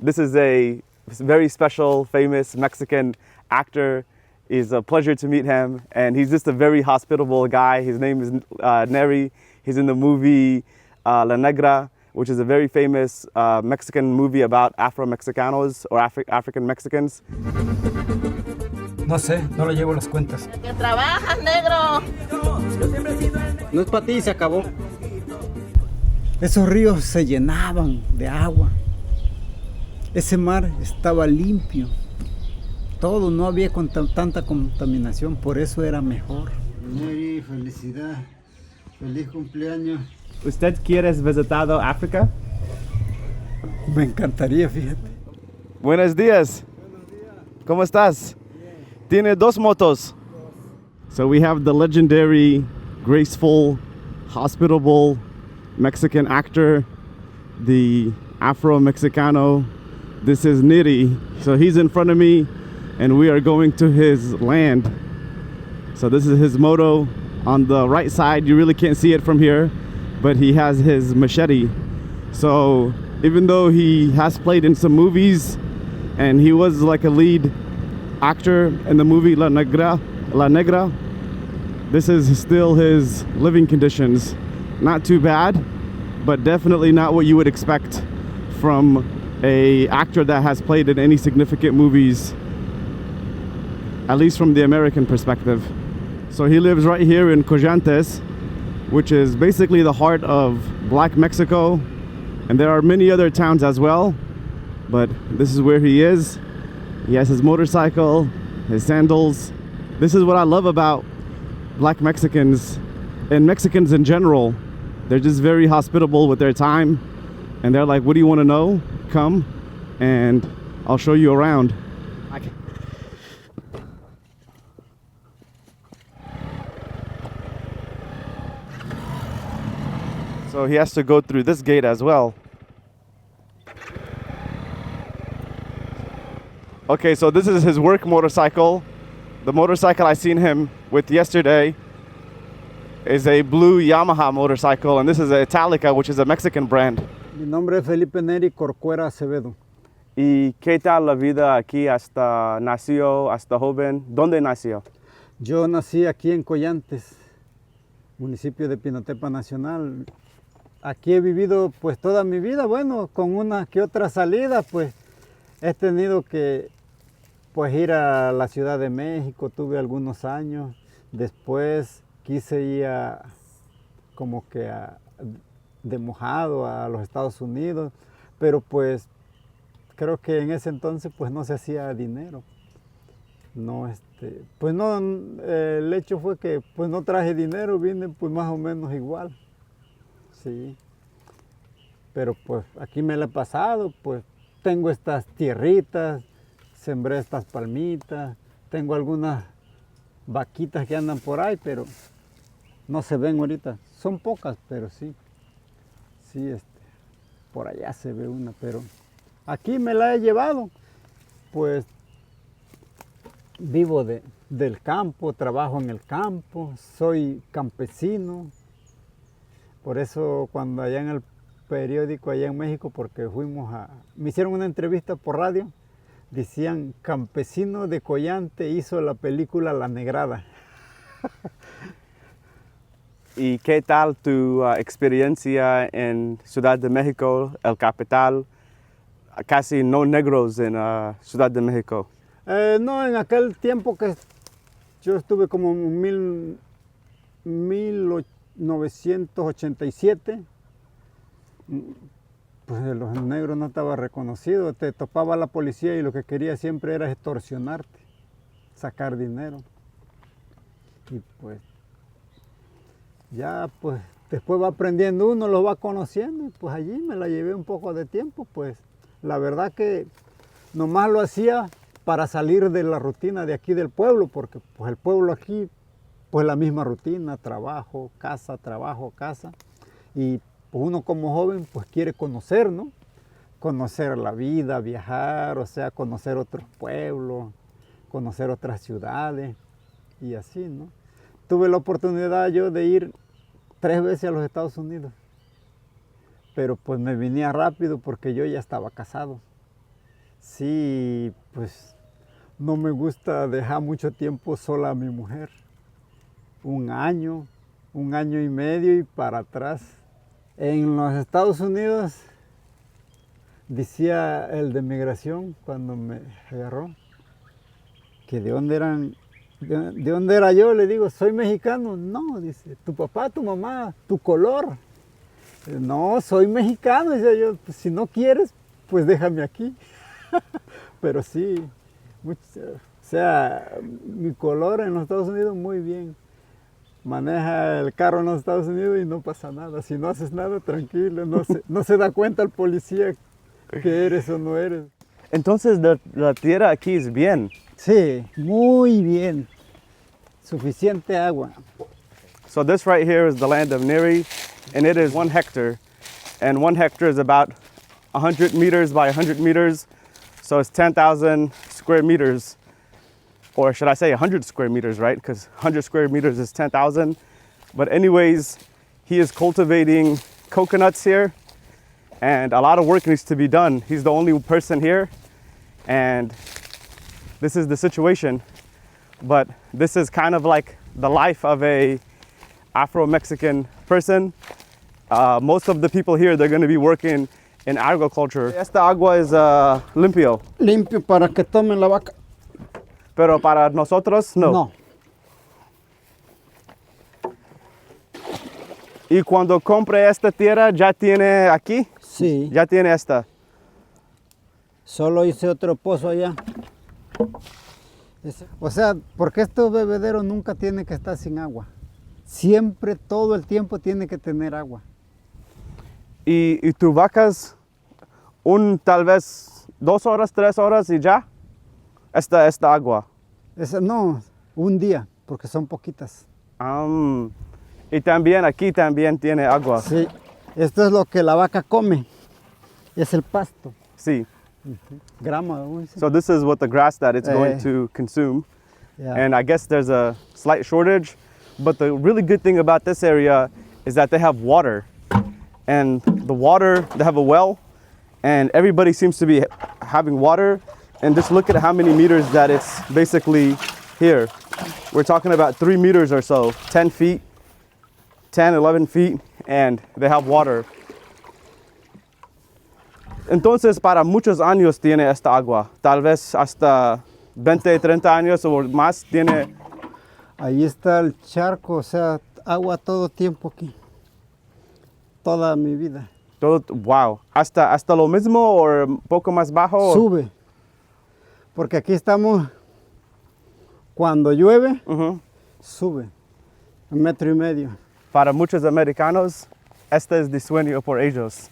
This is a very special, famous Mexican actor. It's a pleasure to meet him, and he's just a very hospitable guy. His name is Neri. He's in the movie La Negra, which is a very famous Mexican movie about Afro-Mexicanos or African Mexicans. No sé, no le llevo las cuentas. ¡Que trabajas, negro! No es para ti, se acabó. Esos ríos se llenaban de agua. Ese mar estaba limpio. Todo, no había tanta contaminación, por eso era mejor. Neri, felicidad. Feliz cumpleaños. ¿Usted quiere visitar África? Me encantaría, fíjate. Buenos días. ¿Cómo estás? Tiene dos motos. So we have the legendary, graceful, hospitable Mexican actor, the Afro-Mexicano. This is Neri. So he's in front of me and we are going to his land. So this is his moto. On the right side, you really can't see it from here, but he has his machete. So even though he has played in some movies and he was like a lead actor in the movie La Negra, this is still his living conditions. Not too bad, but definitely not what you would expect from a actor that has played in any significant movies, at least from the American perspective. So he lives right here in Collantes, which is basically the heart of Black Mexico. And there are many other towns as well, but this is where he is. He has his motorcycle, his sandals. This is what I love about Black Mexicans and Mexicans in general. They're just very hospitable with their time. And they're like, what do you want to know? Come and I'll show you around. So he has to go through this gate as well. Okay, so this is his work motorcycle. The motorcycle I seen him with yesterday is a blue Yamaha motorcycle, and this is a Italica, which is a Mexican brand. Mi nombre es Felipe Neri Corcuera Acevedo. ¿Y qué tal la vida aquí hasta nació, hasta joven? ¿Dónde nació? Yo nací aquí en Collantes, municipio de Pinotepa Nacional. Aquí he vivido pues toda mi vida, bueno, con una que otra salida, pues he tenido que pues ir a la Ciudad de México, tuve algunos años. Después quise ir como que de mojado a los Estados Unidos, pero pues creo que en ese entonces pues no se hacía dinero. No, pues no, el hecho fue que pues no traje dinero, vine pues más o menos igual. Sí, pero pues aquí me la he pasado, pues tengo estas tierritas, sembré estas palmitas, tengo algunas vaquitas que andan por ahí, pero no se ven ahorita, son pocas, pero sí, por allá se ve una, pero aquí me la he llevado, pues vivo del campo, trabajo en el campo, soy campesino. Por eso cuando allá en el periódico, allá en México, porque me hicieron una entrevista por radio, decían, campesino de Collante hizo la película La Negrada. ¿Y qué tal tu experiencia en Ciudad de México, el capital? Casi no negros en Ciudad de México. No, en aquel tiempo que yo estuve como en 1987, pues los negros no estaba reconocido, te topaba la policía y lo que quería siempre era extorsionarte, sacar dinero. Y pues ya pues después va aprendiendo uno, lo va conociendo y pues allí me la llevé un poco de tiempo, pues la verdad que nomás lo hacía para salir de la rutina de aquí del pueblo, porque pues el pueblo aquí pues la misma rutina, trabajo, casa, y pues uno como joven pues quiere conocer, ¿no? Conocer la vida, viajar, o sea, conocer otros pueblos, conocer otras ciudades y así, ¿no? Tuve la oportunidad yo de ir 3 veces a los Estados Unidos, pero pues me venía rápido porque yo ya estaba casado. Sí, pues no me gusta dejar mucho tiempo sola a mi mujer. Un año y medio y para atrás. En los Estados Unidos, decía el de migración cuando me agarró, que de dónde de dónde era yo. Le digo, soy mexicano. No, dice, tu papá, tu mamá, tu color. No, soy mexicano, decía yo, pues, si no quieres, pues déjame aquí. Pero sí, o sea, mi color en los Estados Unidos muy bien. Maneja el carro en los Estados Unidos y no pasa nada. Si no haces nada, tranquilo, no se da cuenta el policía que eres o no eres. Entonces la tierra aquí es bien. Sí, muy bien. Suficiente agua. So this right here is the land of Neri, and it is 1 hectare. And 1 hectare is about 100 meters by 100 meters. So it's 10,000 square meters. Or should I say 100 square meters, right? Because 100 square meters is 10,000. But anyways, he is cultivating coconuts here, and a lot of work needs to be done. He's the only person here, and this is the situation. But this is kind of like the life of a Afro-Mexican person. Most of the people here, they're going to be working in agriculture. Esta agua es limpio, Limpio para que tomen la vaca. pero para nosotros no. No. Y cuando compre esta tierra, ¿ya tiene aquí? Sí. Ya tiene esta. Solo hice otro pozo allá. O sea, porque este bebedero nunca tiene que estar sin agua. Siempre, todo el tiempo tiene que tener agua. Y tus vacas, tal vez 2 horas, 3 horas y ya, esta agua. No, un día, porque son poquitas. Y también aquí también tiene agua. Sí, esto es lo que la vaca come, es el pasto. Sí. Grama. So this is what the grass that it's going to consume. Yeah. And I guess there's a slight shortage, but the really good thing about this area is that they have water. And the water, they have a well, and everybody seems to be having water. And just look at how many meters that it's basically here. We're talking about 3 meters or so, 10 feet, 10, 11 feet, and they have water. Entonces, para muchos años tiene esta agua. Tal vez hasta 20, 30 años o más tiene. Ahí está el charco, o sea, agua todo tiempo aquí. Toda mi vida. Todo, wow. ¿Hasta lo mismo o un poco más bajo? Sube. Porque aquí estamos, cuando llueve, sube 1,5 metros. Para muchos americanos, este es de sueño por ellos.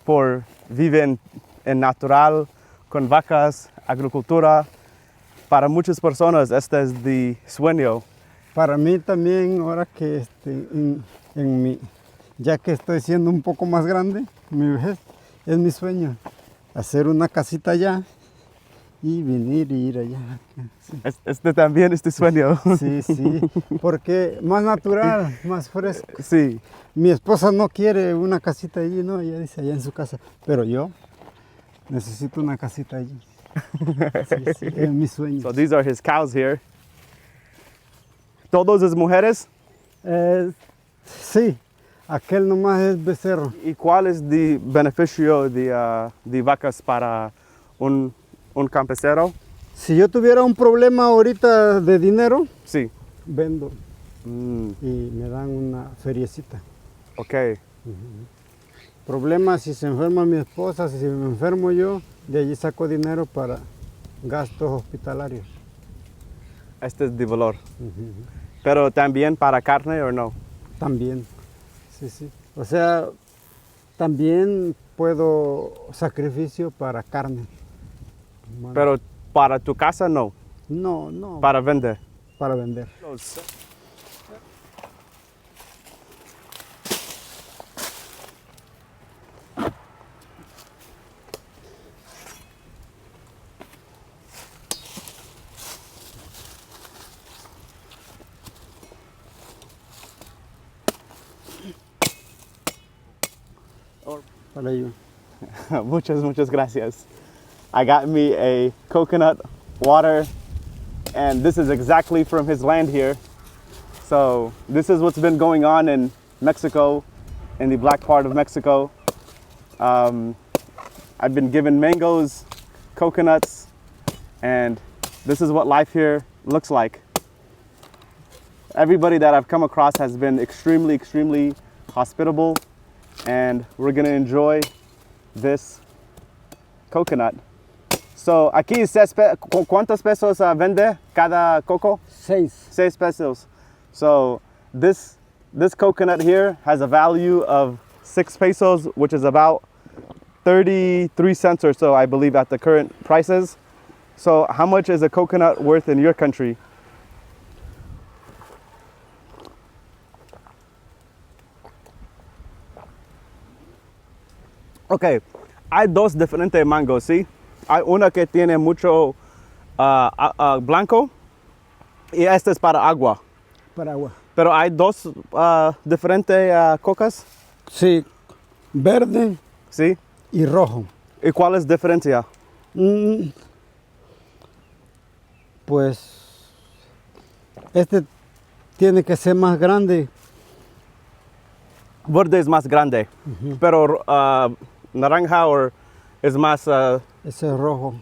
Por viven en natural, con vacas, agricultura. Para muchas personas, este es de sueño. Para mí también, ahora que ya que estoy siendo un poco más grande, mi vejez, es mi sueño hacer una casita allá y venir y ir allá. Sí. Este también es tu sueño. Sí, sí, porque más natural, más fresco. Sí. Mi esposa no quiere una casita allí, no, ella dice allá en su casa, pero yo necesito una casita allí. Sí, sí, es mi sueño. So these are his cows here. ¿Todos es mujeres? Sí, aquel nomás es becerro. ¿Y cuál es el beneficio de vacas para un campesino? Si yo tuviera un problema ahorita de dinero, Sí. vendo y me dan una feriecita. Ok. Problema si se enferma mi esposa, si me enfermo yo, de allí saco dinero para gastos hospitalarios. Este es de valor. Pero también para carne o no? También, sí, sí. O sea, también puedo sacrificio para carne. Pero para tu casa no. No, no, Para vender. para vender. Para ello. Muchas gracias. I got me a coconut water, and this is exactly from his land here. So this is what's been going on in Mexico, in the black part of Mexico. I've been given mangoes, coconuts, and this is what life here looks like. Everybody that I've come across has been extremely, extremely hospitable, and we're gonna enjoy this coconut. So aquí, ¿cuántos pesos vende cada coco? 6. 6 pesos. So this coconut here has a value of 6 pesos, which is about 33 cents or so, I believe, at the current prices. So how much is a coconut worth in your country? Okay, hay dos diferentes mangos, ¿sí? Hay una que tiene mucho blanco y esta es para agua. Para agua. Pero hay dos diferentes cocas, Sí, verde ¿sí? y rojo. ¿Y cuál es la diferencia? Pues este tiene que ser más grande. Verde es más grande, pero naranja o es más Ese es rojo.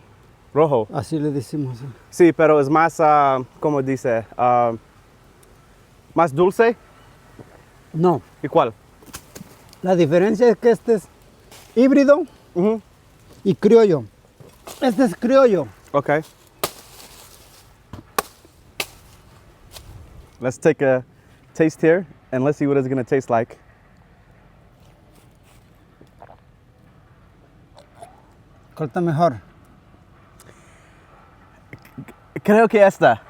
rojo. Así le decimos. Sí, pero es más, ¿cómo dice? Más dulce. No, ¿Y cuál? la diferencia es que este es híbrido Ujú. y criollo. Este es criollo. Okay. Let's take a taste here and let's see what it's going to taste like. ¿Cuál está mejor? Creo que esta.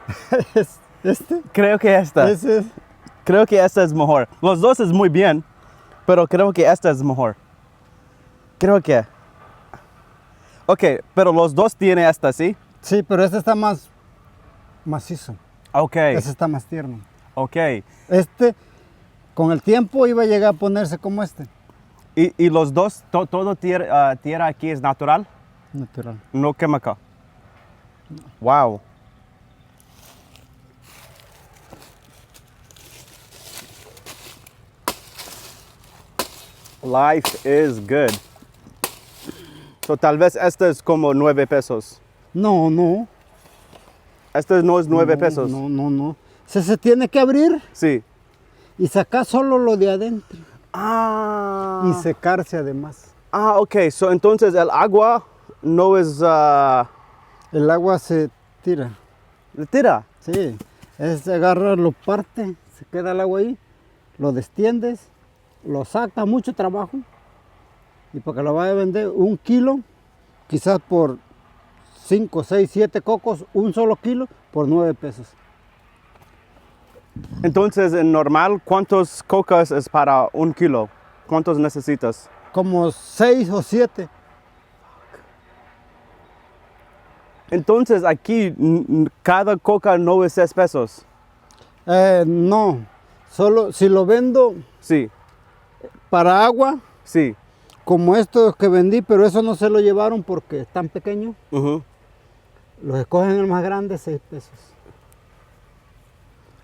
Este. Creo que esta. Ese es. Creo que esta es mejor. Los dos es muy bien, pero creo que esta es mejor. Creo que. Ok, pero los dos tienen esta, ¿sí? Sí, pero este está más macizo. Ok, Ese está más tierno. ok. Este, con el tiempo iba a llegar a ponerse como este. Y los dos, todo tierra aquí es natural, Natural. no química. Wow. Life is good. So tal vez este es como 9 pesos. No, no. Este no es 9 No, pesos. No, no, no. Se tiene que abrir Sí. y sacar solo lo de adentro. Ah. Y secarse además. Ah, ok. So entonces el agua no es El agua se tira. tira. Sí. Es agarra, lo parte, se queda el agua ahí, lo destiendes, lo saca, mucho trabajo. Y porque lo vaya a vender 1 kilo, quizás por 5, 6, 7 cocos, un solo kilo, por 9 pesos. Entonces en normal, ¿cuántos cocas es para 1 kilo? ¿Cuántos necesitas? Como 6 o 7. Entonces aquí cada coca no es 6 pesos. No, solo si lo vendo Sí, para agua, sí. como estos que vendí, pero eso no se lo llevaron porque están pequeños, Ujú. los escogen el más grande, 6 pesos.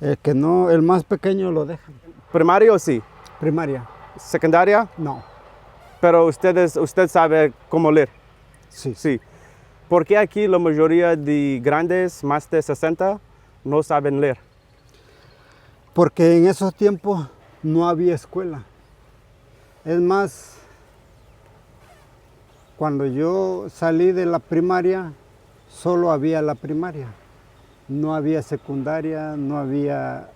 El que no, el más pequeño lo dejan. Primario sí. Primaria, Secundaria, no. pero usted sabe cómo leer. Sí. Sí. Porque aquí la mayoría de grandes, más de 60, no saben leer. Porque en esos tiempos no había escuela. Es más, cuando yo salí de la primaria, solo había la primaria. No había secundaria, no había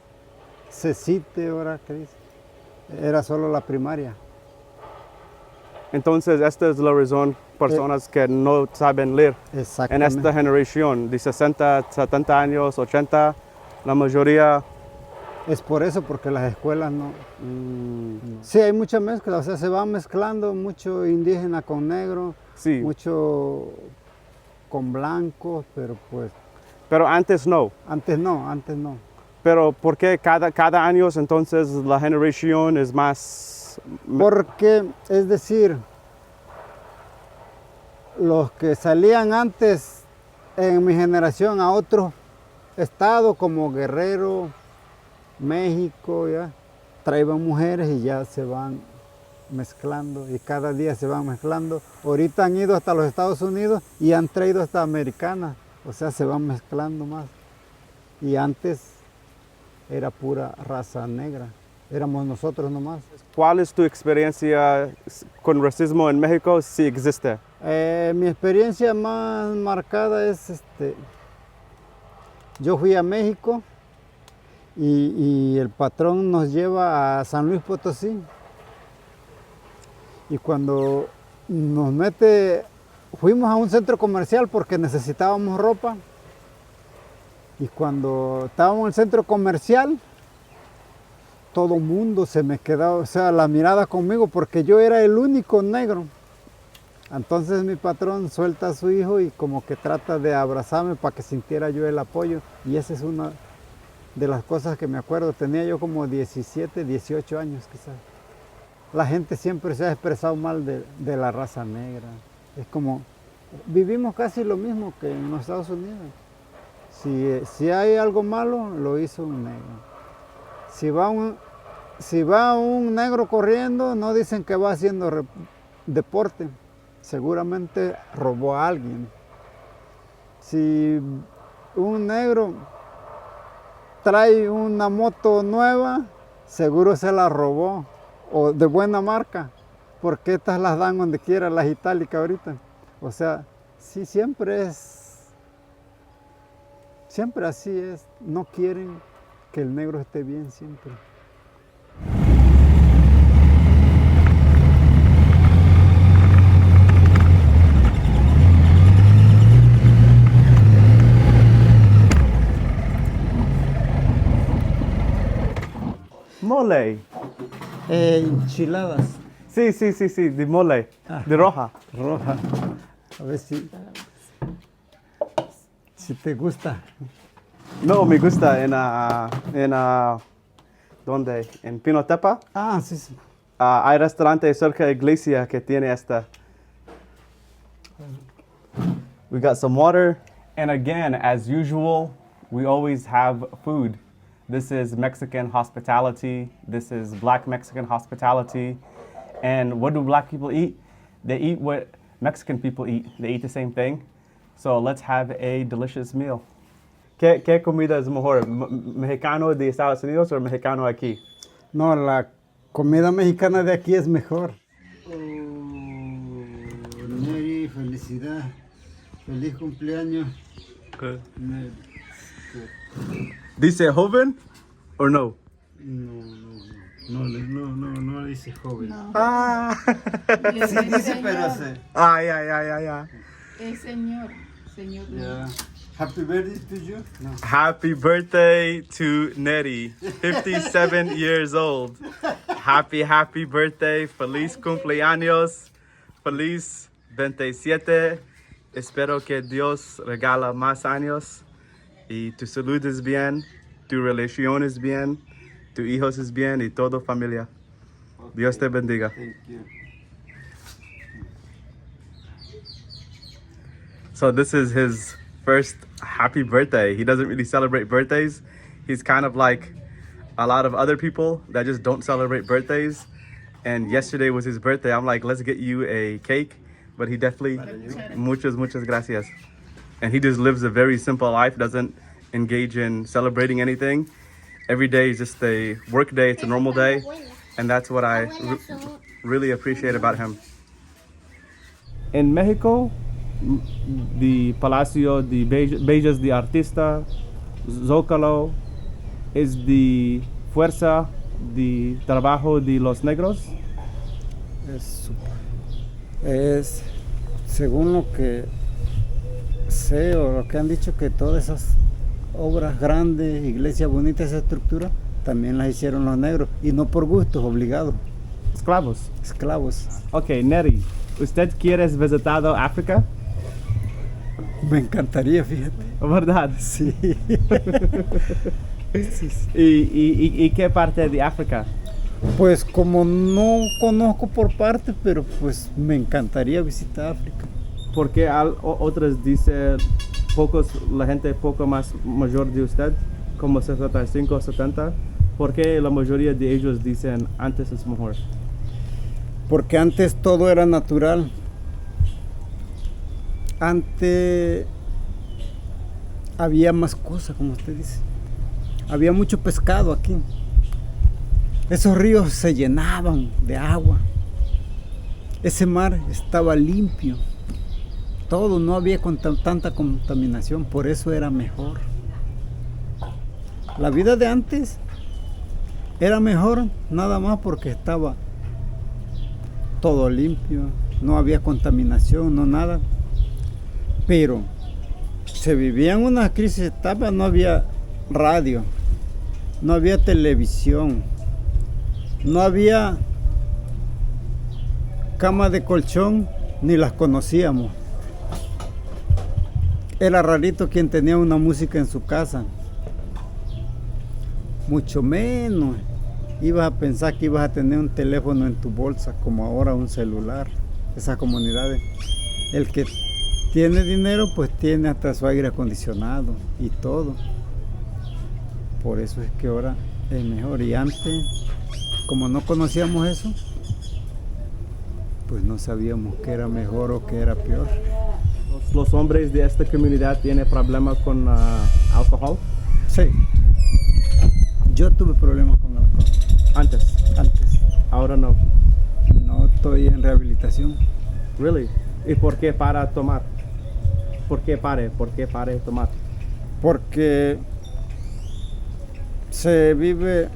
CECITE, ahora que dice. Era solo la primaria. Entonces esta es la razón, personas que no saben leer. En Exactamente. esta generación de 60, 70 años, 80, la mayoría. Es por eso, porque las escuelas no. Sí, hay mucha mezcla, o sea, se va mezclando mucho indígena con negro, Sí, mucho con blancos, pero pues pero antes no. antes no, antes no. Pero ¿por qué cada año entonces la generación es más? Porque, es decir, los que salían antes en mi generación a otros estados como Guerrero, México, ya traían mujeres y ya se van mezclando y cada día se van mezclando. Ahorita han ido hasta los Estados Unidos y han traído hasta americanas, o sea, se van mezclando más. Y antes era pura raza negra, éramos nosotros nomás. ¿Cuál es tu experiencia con racismo en México, si existe? Mi experiencia más marcada es, yo fui a México y el patrón nos lleva a San Luis Potosí. Y cuando nos mete, fuimos a un centro comercial porque necesitábamos ropa. Y cuando estábamos en el centro comercial, todo el mundo se me quedaba, o sea, la mirada conmigo porque yo era el único negro. Entonces mi patrón suelta a su hijo y como que trata de abrazarme para que sintiera yo el apoyo. Y esa es una de las cosas que me acuerdo. Tenía yo como 17, 18 años quizás. La gente siempre se ha expresado mal de la raza negra. Es como, vivimos casi lo mismo que en los Estados Unidos. Si hay algo malo, lo hizo un negro. Si va un negro corriendo, no dicen que va haciendo deporte. Seguramente robó a alguien. Si un negro trae una moto nueva, seguro se la robó. O de buena marca, porque estas las dan donde quiera, las itálicas ahorita. O sea, sí, siempre así es. No quieren que el negro esté bien siempre. Mole. Enchiladas. Sí, de mole, de roja. Roja. A ver si te gusta. No, me gusta ¿dónde? En Pinotepa. Ah, sí, sí. Hay restaurante cerca de la iglesia que tiene esta. We got some water. And again, as usual, we always have food. This is Mexican hospitality. This is Black Mexican hospitality. And what do Black people eat? They eat what Mexican people eat. They eat the same thing. So let's have a delicious meal. ¿Qué comida es mejor? ¿Mexicano de Estados Unidos o mexicano aquí? No, la comida mexicana de aquí es mejor. Neri, felicidad. Feliz cumpleaños. Okay. ¿Dice joven o no? No dice joven. No. Ah. Sí dice, pero se. Ya. Es señor. Yeah. Happy birthday to you. No. Happy birthday to Neri, 57 years old. Happy birthday. Feliz cumpleaños. Feliz 27. Espero que Dios regala más años. Y tu salud es bien, tu relación es bien, tu hijos es bien y todo familia. Okay. Dios te bendiga. Thank you. So this is his first happy birthday. He doesn't really celebrate birthdays. He's kind of like a lot of other people that just don't celebrate birthdays. And yesterday was his birthday. I'm like, let's get you a cake. But he definitely, muchas gracias. And he just lives a very simple life, doesn't engage in celebrating anything. Every day is just a work day, it's a normal day. And that's what I really appreciate about him. In Mexico, the Palacio de Bellas de Artista, Zócalo, is the fuerza de trabajo de los negros. Es según lo que sé o lo que han dicho, que todas esas obras grandes, iglesias bonitas, esa estructura, también las hicieron los negros y no por gusto, obligados. Esclavos. Ok, Neri, ¿usted quiere visitar África? Me encantaría, fíjate. ¿Verdad? Sí. Sí. ¿Y qué parte de África? Pues como no conozco por parte, pero pues me encantaría visitar África. Porque otras dicen pocos, la gente poco más mayor de usted, como 65 o 70, ¿por qué la mayoría de ellos dicen antes es mejor? Porque antes todo era natural. Antes había más cosas, como usted dice. Había mucho pescado aquí. Esos ríos se llenaban de agua. Ese mar estaba limpio. Todo, no había tanta contaminación, por eso era mejor. La vida de antes era mejor nada más porque estaba todo limpio, no había contaminación, no nada. Pero se vivía en una crisis etapa, no había radio, no había televisión, no había cama de colchón, ni las conocíamos. Era rarito quien tenía una música en su casa. Mucho menos ibas a pensar que ibas a tener un teléfono en tu bolsa, como ahora un celular. Esas comunidades. El que tiene dinero, pues tiene hasta su aire acondicionado y todo. Por eso es que ahora es mejor. Y antes, como no conocíamos eso, pues no sabíamos qué era mejor o qué era peor. ¿Los hombres de esta comunidad tienen problemas con alcohol? Sí. Yo tuve problemas con alcohol. Antes. Ahora no. No estoy en rehabilitación. Really? ¿Y por qué para tomar? ¿Por qué pare de tomar? Porque se vive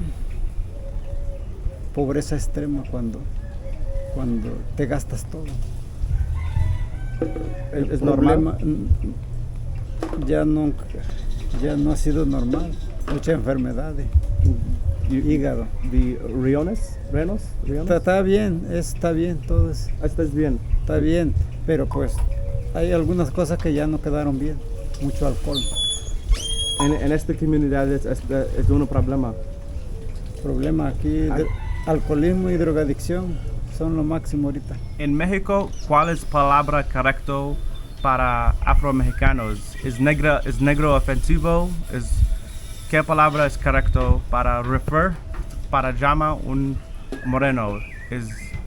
pobreza extrema cuando te gastas todo. ¿Es normal? Ya no ha sido normal. Muchas enfermedades. Hígado. ¿De riñones? Está bien todo eso. ¿Estás bien? Está bien, pero pues hay algunas cosas que ya no quedaron bien. Mucho alcohol. En esta comunidad es un problema. Problema aquí, alcoholismo y drogadicción son lo máximo ahorita. En México, ¿cuál es palabra correcto para afromexicanos? ¿Es negro ofensivo? ¿Qué palabra es correcto para para llamar un moreno? ¿Es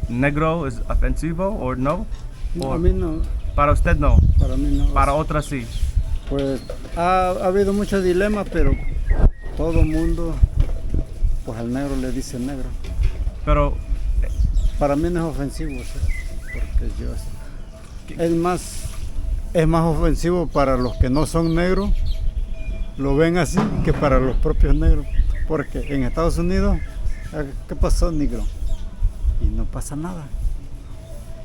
negro es ofensivo o no? No, a mí no. Para usted no. Para mí no. Para otras sí. Pues ha habido muchos dilemas, pero todo el mundo, pues al negro le dice negro. Pero para mí no es ofensivo, porque es más ofensivo para los que no son negros, lo ven así, que para los propios negros. Porque en Estados Unidos, ¿qué pasó, negro? Y no pasa nada.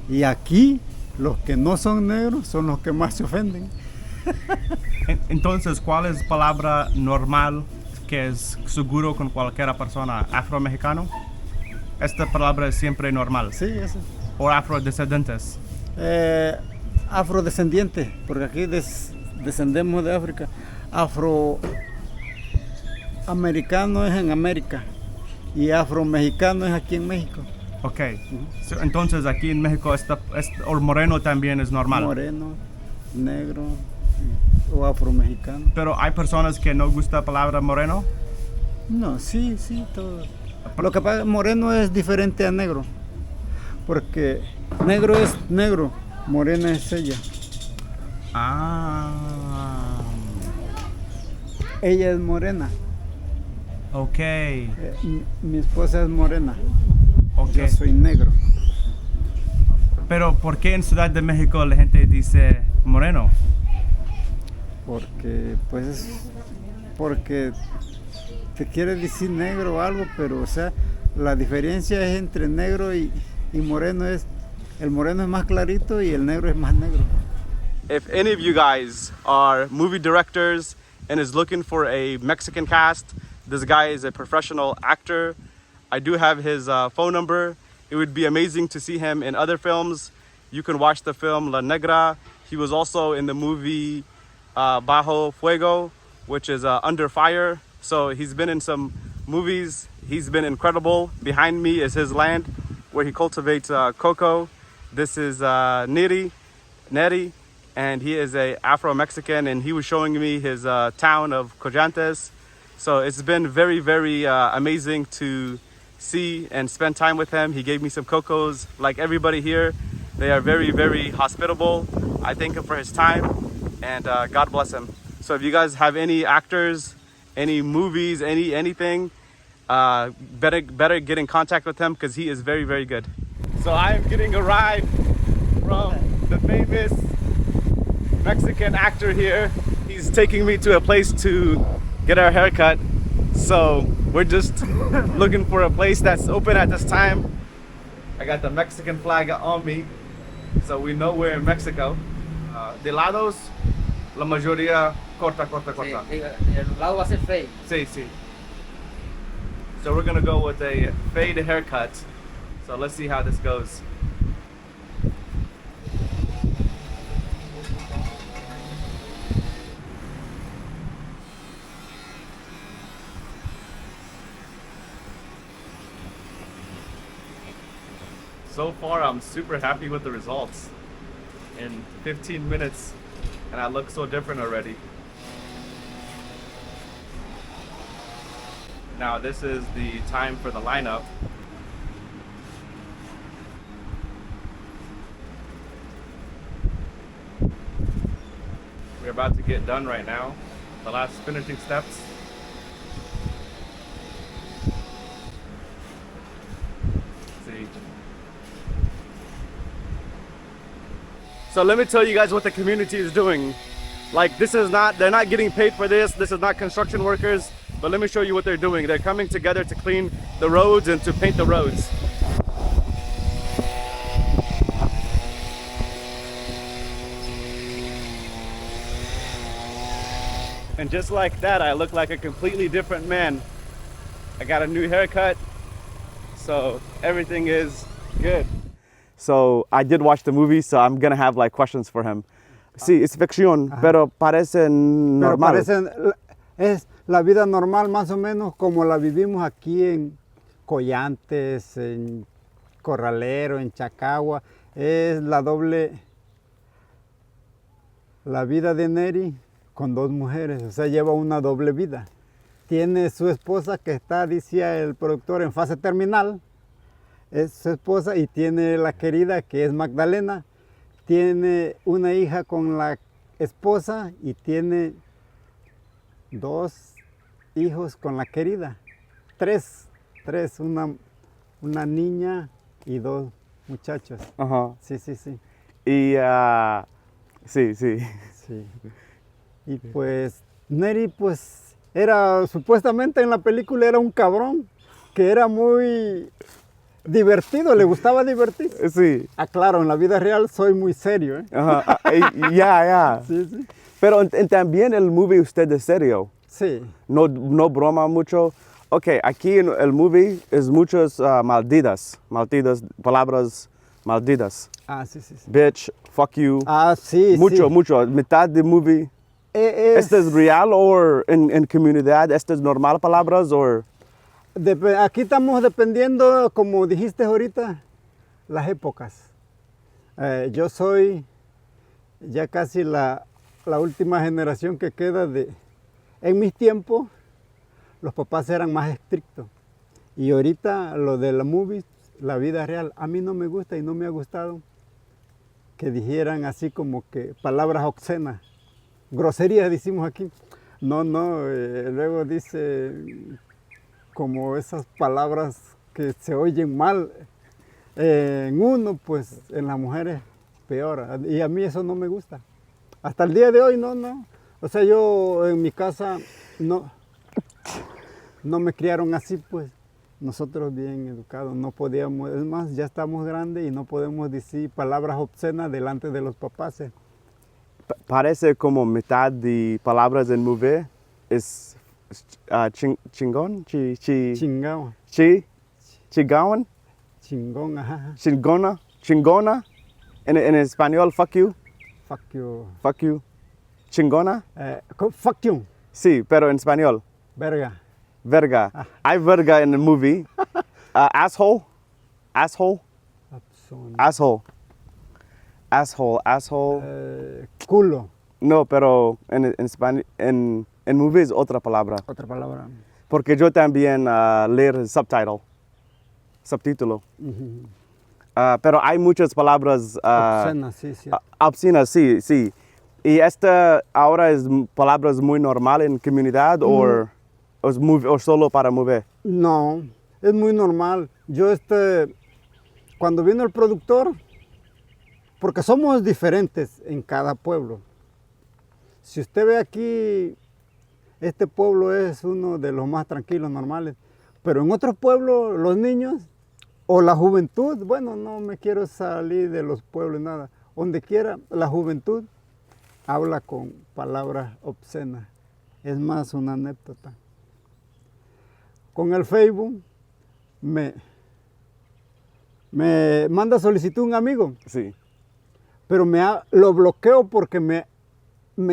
Y aquí, los que no son negros son los que más se ofenden. Entonces, ¿cuál es palabra normal que es seguro con cualquier persona afromexicano? Esta palabra es siempre normal. Sí, eso. ¿O afrodescendientes? Afrodescendientes, porque aquí descendemos de África. Afroamericano es en América y afromexicano es aquí en México. Ok. Entonces, aquí en México, el moreno también es normal. Moreno, negro o afromexicano. Pero hay personas que no gusta la palabra moreno. No, sí, todo. Lo que pasa, moreno es diferente a negro, porque negro es negro, morena es ella. Ah. Ella es morena. Ok. Mi esposa es morena. Ok. Yo soy negro. Pero ¿por qué en Ciudad de México la gente dice moreno? Porque te quiere decir negro o algo, pero o sea, la diferencia es entre negro y moreno el moreno es más clarito y el negro es más negro. If any of you guys are movie directors and is looking for a Mexican cast, this guy is a professional actor. I do have his phone number. It would be amazing to see him in other films. You can watch the film La Negrada. He was also in the movie Bajo Fuego, which is Under Fire. So he's been in some movies. He's been incredible. Behind me is his land where he cultivates cocoa. This is Neri. and he is a Afro-Mexican, and he was showing me his town of Collantes. So it's been very, very amazing to see and spend time with him. He gave me some cocos. Like everybody here, they are very, very hospitable. I thank him for his time, and God bless him. So if you guys have any actors, any movies, anything, better get in contact with him because he is very, very good. So I am getting a ride from the famous Mexican actor here. He's taking me to a place to get our haircut. So we're just looking for a place that's open at this time. I got the Mexican flag on me, so we know we're in Mexico. De lados, la mayoría corta. Sí, el lado va a ser fade. Sí. So we're gonna go with a fade haircut. So let's see how this goes. So far, I'm super happy with the results. In 15 minutes, and I look so different already. Now this is the time for the lineup. We're about to get done right now. The last finishing steps. See. So let me tell you guys what the community is doing. Like they're not getting paid for this. This is not construction workers. But let me show you what they're doing. They're coming together to clean the roads and to paint the roads. And just like that, I look like a completely different man. I got a new haircut, so everything is good. So I did watch the movie, so I'm gonna have like questions for him. Sí, es ficción, pero parece normal. Es la vida normal más o menos como la vivimos aquí en Collantes, en Corralero, en Chacagua. Es la vida de Neri con dos mujeres, o sea, lleva una doble vida. Tiene su esposa que está, decía el productor, en fase terminal. Es su esposa, y tiene la querida que es Magdalena. Tiene una hija con la esposa y tiene 2 hijos con la querida. Tres, una niña y 2 muchachos. Ajá. Sí. Y sí. Y pues Neri pues era, supuestamente en la película era un cabrón, que era muy divertido, le gustaba divertirse. Sí. Ah, claro, en la vida real soy muy serio, ¿eh? Ajá. Ya. Sí. Pero también el movie usted es serio. Sí. No broma mucho. Ok, aquí en el movie es muchas malditas, palabras malditas. Ah, sí. Bitch, fuck you. Ah, sí. Mucho. Mitad del movie. ¿Este es real o en comunidad? ¿Este es normal palabras o...? Aquí estamos dependiendo, como dijiste ahorita, las épocas. Yo soy ya casi la última generación que queda de... En mis tiempos, los papás eran más estrictos. Y ahorita lo de la movie, la vida real, a mí no me gusta y no me ha gustado que dijeran así como que palabras obscenas. Groserías decimos aquí. No, luego dice como esas palabras que se oyen mal en uno, pues en las mujeres peor. Y a mí eso no me gusta. Hasta el día de hoy no. O sea, yo en mi casa no me criaron así, pues. Nosotros bien educados, no podíamos, es más, ya estamos grandes y no podemos decir palabras obscenas delante de los papás. Parece como mitad de palabras en movie es chingón, Chingao. Chingón, Chingón, ajá. chingona. En español, fuck you. Fuck you. Chingona. Fuck you. Sí, pero en español. Verga. Hay verga en el movie. Asshole. asshole. Culo, No, pero en movie es otra palabra. otra palabra. Porque yo también leer el subtítulo. Pero hay muchas palabras Obscena, sí, sí. obscenas, sí, sí. ¿Y esta ahora es palabras muy normal en comunidad o solo para mover? No, es muy normal. Yo cuando vino el productor, porque somos diferentes en cada pueblo. Si usted ve aquí, este pueblo es uno de los más tranquilos, normales. Pero en otros pueblos, los niños o la juventud, bueno, no me quiero salir de los pueblos, nada. Donde quiera, la juventud habla con palabras obscenas. Es más una anécdota. Con el Facebook me manda solicitud un amigo, Sí. pero lo bloqueo porque me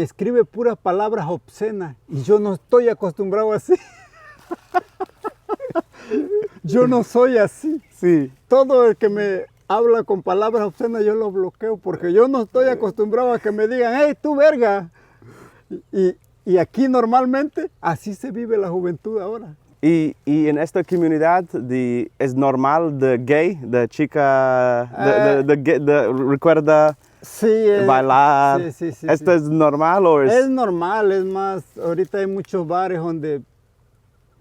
escribe puras palabras obscenas y yo no estoy acostumbrado así. Yo no soy así. Sí. Todo el que me habla con palabras obscenas yo lo bloqueo porque yo no estoy acostumbrado a que me digan, hey, tú verga. Y aquí normalmente así se vive la juventud ahora. Y en esta comunidad es normal de gay, de chica, recuerda Sí, bailar. sí, sí, ¿Esto sí. es normal o es? Es normal, es más, ahorita hay muchos bares donde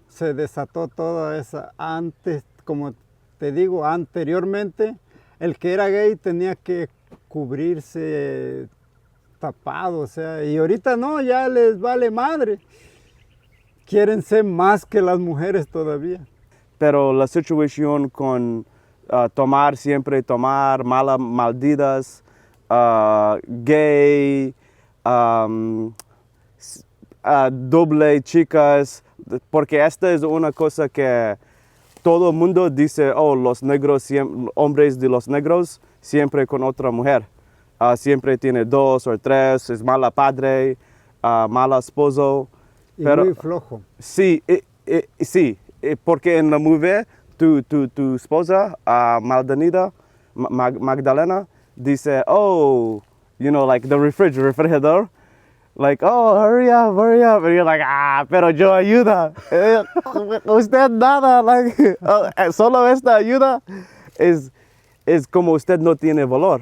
se desató toda esa, antes, como te digo, anteriormente, el que era gay tenía que cubrirse tapado, o sea, y ahorita no, ya les vale madre. Quieren ser más que las mujeres todavía. Pero la situación con siempre tomar, malditas, gay, doble chicas, porque esta es una cosa que todo el mundo dice, oh, los negros, hombres de los negros, siempre con otra mujer. Siempre tiene 2 o 3, es mala padre, mala esposo. Y Pero, muy flojo. Sí, sí, porque en la movie tu esposa, Magdalena, dice, oh, you know, like the refrigerador, like, oh, hurry up, and you're like, pero yo ayuda, usted nada, like, solo esta ayuda es como usted no tiene valor,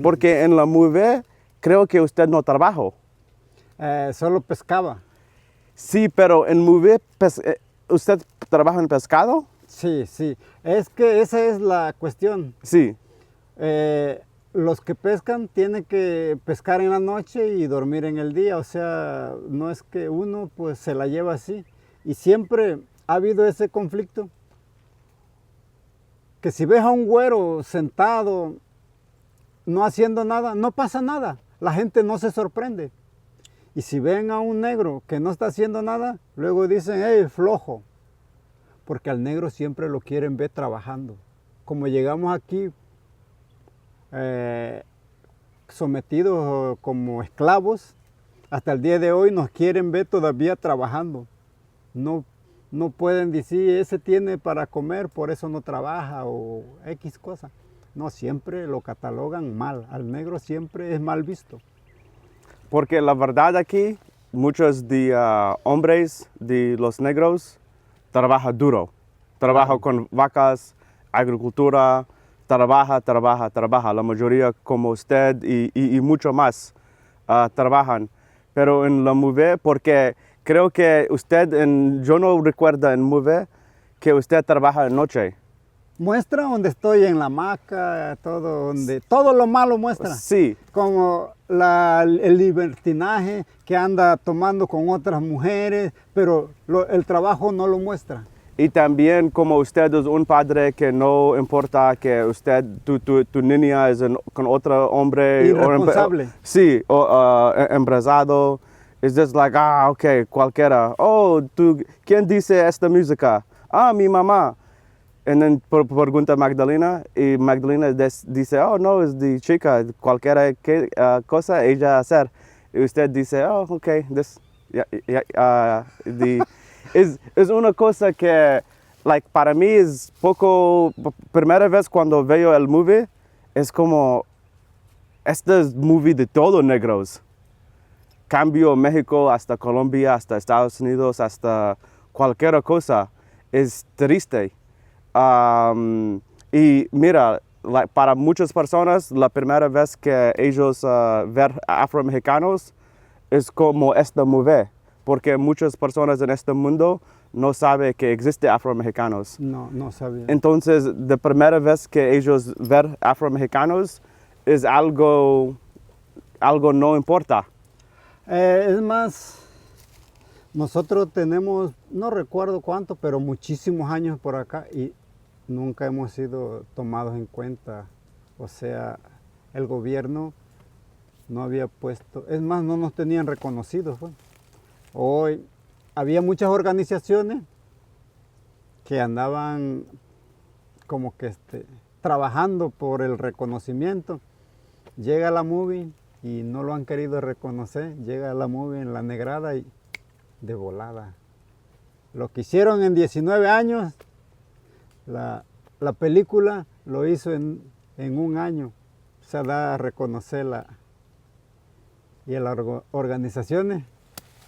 porque en la movie creo que usted no trabaja. Solo pescaba. Sí, pero en movie, ¿usted trabaja en pescado? Sí, sí. Es que esa es la cuestión. Sí. Los que pescan tienen que pescar en la noche y dormir en el día. O sea, no es que uno pues se la lleva así. Y siempre ha habido ese conflicto. Que si ves a un güero sentado, no haciendo nada, no pasa nada. La gente no se sorprende. Y si ven a un negro que no está haciendo nada, luego dicen, hey, flojo. Porque al negro siempre lo quieren ver trabajando. Como llegamos aquí sometidos como esclavos, hasta el día de hoy nos quieren ver todavía trabajando. No pueden decir, ese tiene para comer, por eso no trabaja o X cosa. No, siempre lo catalogan mal. Al negro siempre es mal visto. Porque la verdad aquí, muchos de hombres de los negros trabajan duro. Trabajan con vacas, agricultura, trabaja. La mayoría como usted y mucho más trabajan. Pero en la movie, porque creo que usted, yo no recuerdo en movie que usted trabaja de noche. Muestra donde estoy en la hamaca, todo lo malo muestra. Sí. Como el libertinaje que anda tomando con otras mujeres, pero el trabajo no lo muestra. Y también como usted es un padre que no importa que tu niña es con otro hombre. Irresponsable. Sí, o embarazado. Es just like, ok, cualquiera. Oh, ¿quién dice esta música? Mi mamá. Y then pregunta Magdalena y Magdalena dice, oh, no, es de chica, cualquier cosa ella hacer. Y usted dice, oh, ok, es una cosa que, like, para mí es poco, primera vez cuando veo el movie, es como, Este es movie de todos negros. Cambio México hasta Colombia, hasta Estados Unidos, hasta cualquier cosa. Es triste. Y mira, para muchas personas, la primera vez que ellos ven afromexicanos es como esta movie, porque muchas personas en este mundo no saben que existe afromexicanos. No, no sabía. Entonces, la primera vez que ellos ven afromexicanos es algo no importa. Es más, nosotros tenemos, no recuerdo cuánto, pero muchísimos años por acá y nunca hemos sido tomados en cuenta. O sea, el gobierno no había puesto, es más, no nos tenían reconocidos. Pues. Hoy había muchas organizaciones que andaban como que trabajando por el reconocimiento. Llega la movie y no lo han querido reconocer. Llega la movie en la Negrada y de volada. Lo que hicieron en 19 años, la película lo hizo en un año. O sea, da a reconocerla. Y a las organizaciones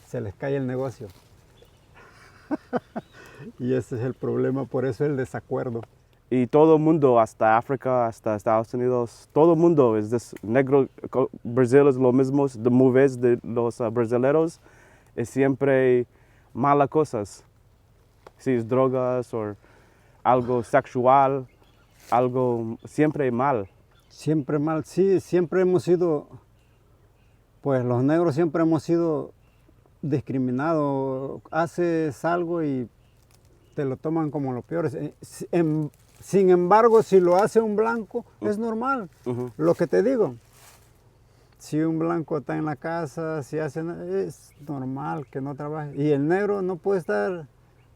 se les cae el negocio. Y ese es el problema, por eso el desacuerdo. Y todo el mundo, hasta África, hasta Estados Unidos, todo el mundo es negro. Brasil es lo mismo, the movies de los brasileños es siempre malas cosas. Si es drogas o algo sexual, algo siempre mal. Siempre mal, sí, siempre hemos sido, pues los negros siempre hemos sido discriminados. Haces algo y te lo toman como lo peor. Sin embargo, si lo hace un blanco, es normal. Lo que te digo, si un blanco está en la casa, si hace, es normal que no trabaje. Y el negro no puede estar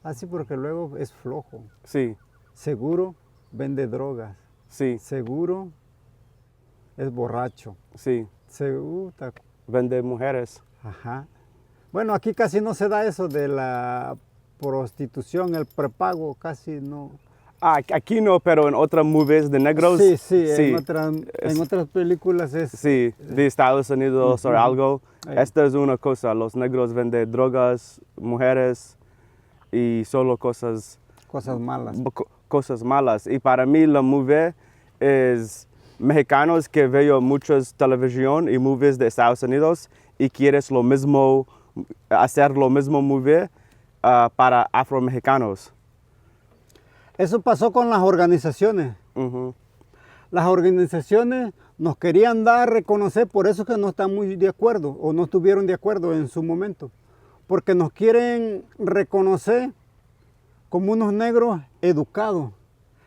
así porque luego es flojo. Sí. Seguro vende drogas. Sí. Seguro es borracho. Sí. Seguro. Vende mujeres. Ajá. Bueno, aquí casi no se da eso de la prostitución, el prepago, casi no. Aquí no, pero en otras movies de negros. Sí, sí. En otras películas es. Sí, de Estados Unidos o algo. Esta es una cosa, los negros venden drogas, mujeres y solo cosas malas. Cosas malas. Y para mí la movie es mexicanos que veo muchas televisión y movies de Estados Unidos y quieres lo mismo, hacer lo mismo movie para afromexicanos. Eso pasó con las organizaciones. Las organizaciones nos querían dar a reconocer, por eso que no están muy de acuerdo o no estuvieron de acuerdo en su momento. Porque nos quieren reconocer como unos negros educados.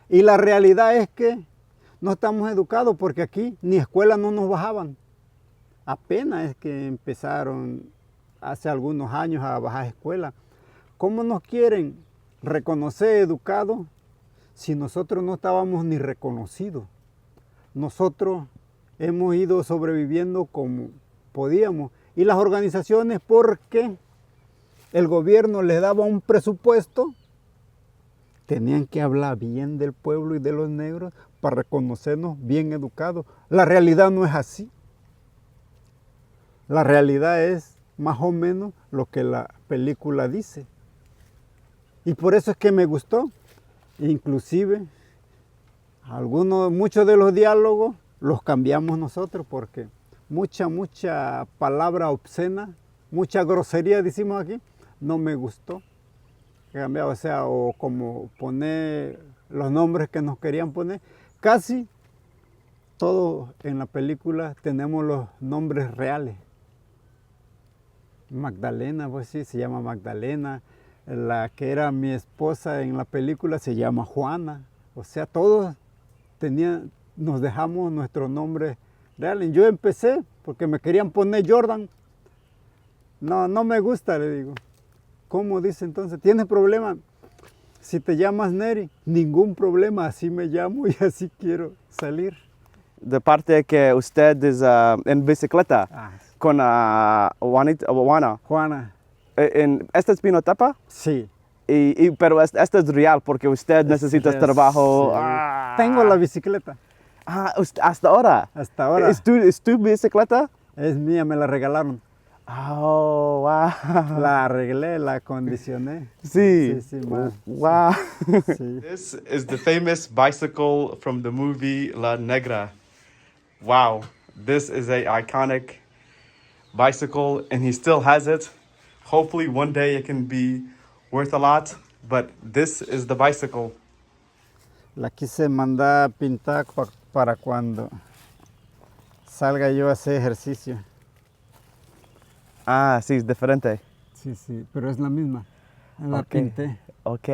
Y la realidad es que no estamos educados porque aquí ni escuela no nos bajaban. Apenas es que empezaron hace algunos años a bajar escuela. ¿Cómo nos quieren reconocer educados si nosotros no estábamos ni reconocidos? Nosotros hemos ido sobreviviendo como podíamos. Y las organizaciones, porque el gobierno les daba un presupuesto, tenían que hablar bien del pueblo y de los negros para reconocernos bien educados. La realidad no es así. La realidad es más o menos lo que la película dice. Y por eso es que me gustó. Inclusive, muchos de los diálogos los cambiamos nosotros porque mucha palabra obscena, mucha grosería, decimos aquí, no me gustó. O sea, o como poner los nombres que nos querían poner. Casi todos en la película tenemos los nombres reales. Magdalena, pues sí, se llama Magdalena. La que era mi esposa en la película se llama Juana. O sea, todos nos dejamos nuestros nombres reales. Yo empecé porque me querían poner Jordan. No me gusta, le digo. ¿Cómo dice entonces? ¿Tienes problema? Si te llamas Neri, ningún problema, así me llamo y así quiero salir. De parte que usted es en bicicleta con Juana. Juana. ¿Esta es Pinotepa? Sí. Pero esta es real porque usted necesita trabajo. Sí. Tengo la bicicleta. Ah, hasta ahora. Hasta ahora. ¿Es tu bicicleta? Es mía, me la regalaron. Oh, wow. La arreglé, la acondicioné. Sí. Sí, más. Wow. Sí. This is the famous bicycle from the movie La Negra. Wow. This is a iconic bicycle and he still has it. Hopefully one day it can be worth a lot, but this is the bicycle. La quise mandar a pintar para cuando salga yo a hacer ejercicio. Ah, sí, es diferente. Sí, sí, pero es la misma. La Ok. pinté. Ok.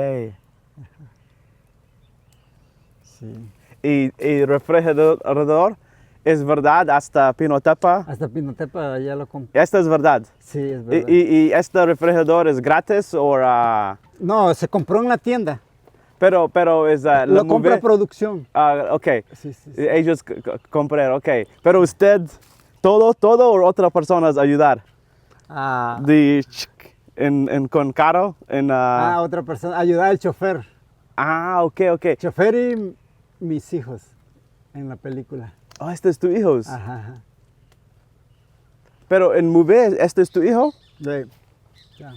Sí. Y refrigerador es verdad hasta Pinotepa. Hasta Pinotepa ya lo compré. Esta es verdad. Sí, es verdad. Y este refrigerador es gratis o No, se compró en la tienda. pero es Lo compra producción. ok. Sí, sí, sí. Ellos compraron, ok. Pero usted todo o otra personas ayudar Ah, con carro otra persona. Ayudar al chofer. ok. Chofer y mis hijos en la película. Oh, este es tu hijo. Ajá, ajá. Pero en Move, ¿este es tu hijo? Sí. Ya.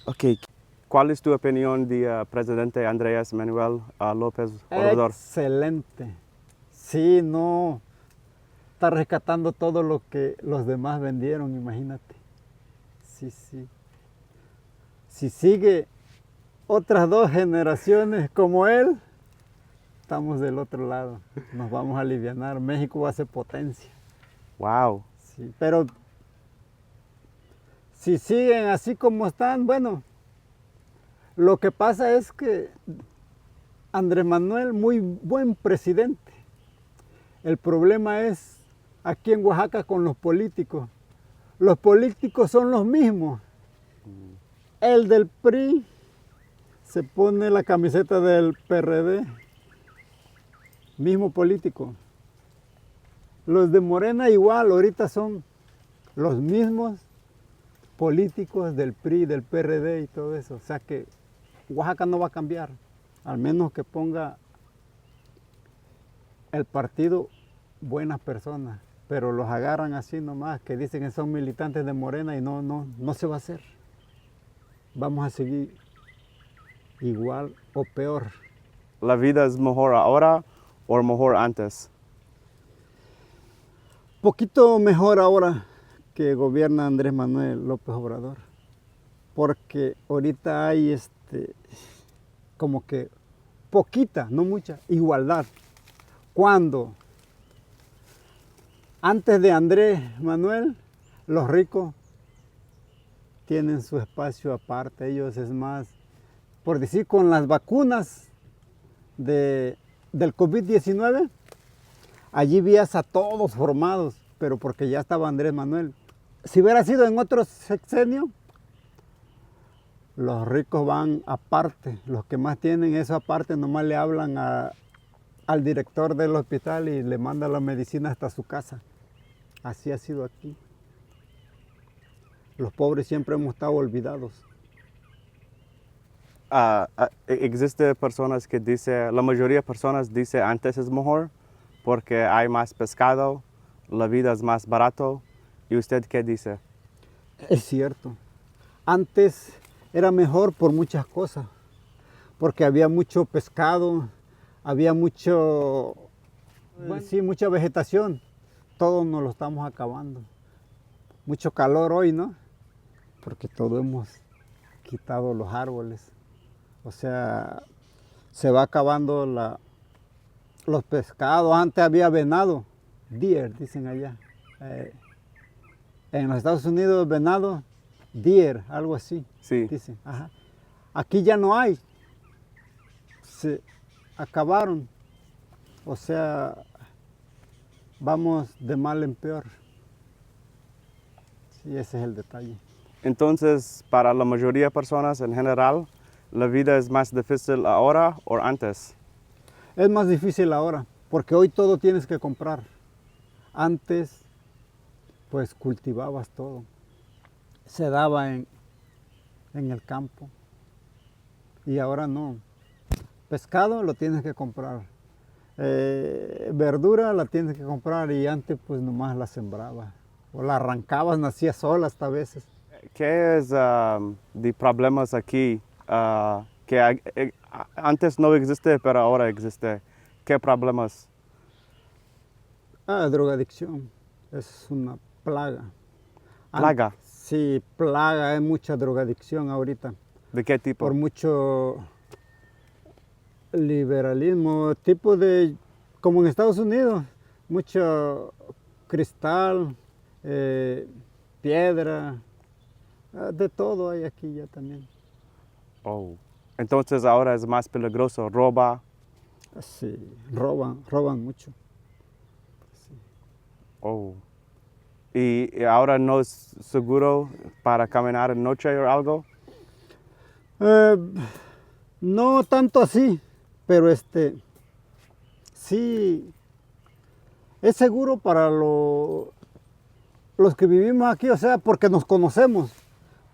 Ok. ¿Cuál es tu opinión de presidente Andrés Manuel López Obrador? Excelente. Sí, no. Está rescatando todo lo que los demás vendieron, imagínate. Sí, sí. Si sigue otras 2 generaciones como él, estamos del otro lado. Nos vamos a alivianar. México va a ser potencia. Wow. Sí, pero si siguen así como están, bueno, lo que pasa es que Andrés Manuel, muy buen presidente. El problema es aquí en Oaxaca con los políticos. Los políticos son los mismos. El del PRI se pone la camiseta del PRD, mismo político. Los de Morena igual, ahorita son los mismos políticos del PRI, del PRD y todo eso. O sea que Oaxaca no va a cambiar, al menos que ponga el partido buenas personas, pero los agarran así nomás, que dicen que son militantes de Morena y no se va a hacer. Vamos a seguir igual o peor. ¿La vida es mejor ahora o mejor antes? Poquito mejor ahora que gobierna Andrés Manuel López Obrador, porque ahorita hay como que poquita, no mucha, igualdad. Cuando antes de Andrés Manuel, los ricos tienen su espacio aparte, ellos es más, por decir, con las vacunas del COVID-19, allí vías a todos formados, pero porque ya estaba Andrés Manuel. Si hubiera sido en otro sexenio, los ricos van aparte, los que más tienen eso aparte, nomás le hablan al director del hospital y le manda la medicina hasta su casa. Así ha sido aquí. Los pobres siempre hemos estado olvidados. Existe personas que dicen, la mayoría de personas dice antes es mejor porque hay más pescado, la vida es más barato. ¿Y usted qué dice? Es cierto. Antes era mejor por muchas cosas, porque había mucho pescado, había mucha vegetación. Todos nos lo estamos acabando. Mucho calor hoy, ¿no? Porque todo hemos quitado los árboles. O sea, se va acabando los pescados. Antes había venado, deer, dicen allá. En los Estados Unidos, venado, deer, algo así. Sí. Dicen. Ajá. Aquí ya no hay. Se acabaron. O sea, vamos de mal en peor. Sí, ese es el detalle. Entonces, para la mayoría de personas en general, ¿la vida es más difícil ahora o antes? Es más difícil ahora, porque hoy todo tienes que comprar. Antes, pues cultivabas todo. Se daba en el campo. Y ahora no. Pescado lo tienes que comprar. Verdura la tienes que comprar y antes pues nomás la sembraba. O la arrancabas, nacía sola hasta a veces. ¿Qué es de problemas aquí que antes no existe, pero ahora existe? ¿Qué problemas? Drogadicción. Es una plaga. ¿Plaga? Sí, plaga, hay mucha drogadicción ahorita. ¿De qué tipo? Por mucho liberalismo, tipo de, como en Estados Unidos, mucho cristal, piedra, de todo hay aquí ya también. Oh. Entonces ahora es más peligroso, roba. Sí, roban mucho. Oh. ¿Y ahora no es seguro para caminar en noche o algo? No tanto así, pero sí es seguro para los que vivimos aquí, o sea, porque nos conocemos,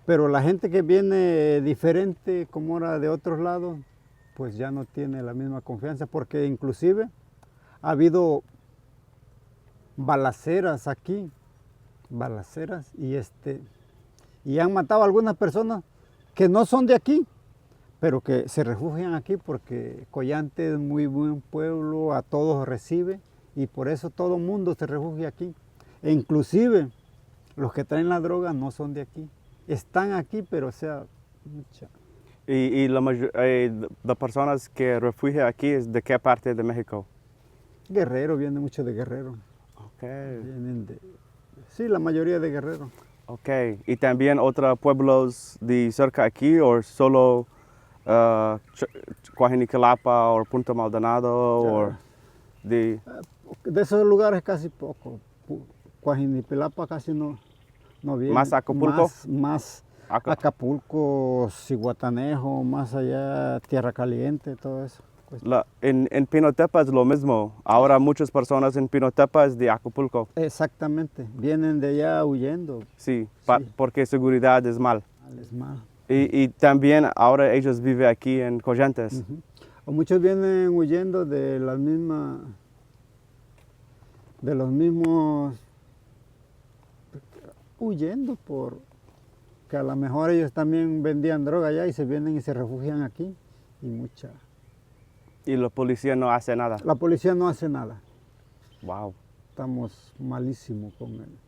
pero la gente que viene diferente, como era de otros lados, pues ya no tiene la misma confianza, porque inclusive ha habido balaceras aquí, y han matado a algunas personas que no son de aquí, pero que se refugian aquí porque Collantes es muy buen pueblo, a todos recibe y por eso todo el mundo se refugia aquí. E inclusive los que traen la droga no son de aquí, están aquí, pero o sea, mucha. ¿Y las personas que refugian aquí es de qué parte de México? Guerrero, viene mucho de Guerrero. Okay. Vienen sí, la mayoría de Guerrero. Ok. ¿Y también otros pueblos de cerca aquí o solo Coajinicalapa o Punta Maldonado o de... De esos lugares casi poco. Coajinicalapa casi no viene. ¿Más Acapulco? Más Acapulco, Zihuatanejo, más allá Tierra Caliente, todo eso. En Pinotepa es lo mismo. Ahora muchas personas en Pinotepa es de Acapulco. Exactamente, vienen de allá huyendo. Sí, Sí. porque seguridad es mal. Es mal. Y también ahora ellos viven aquí en Collantes. Ujú. O muchos vienen huyendo de las mismas, de los mismos, huyendo por que a lo mejor ellos también vendían droga allá y se vienen y se refugian aquí y mucha. Y la policía no hace nada. La policía no hace nada. Wow. Estamos malísimos con él.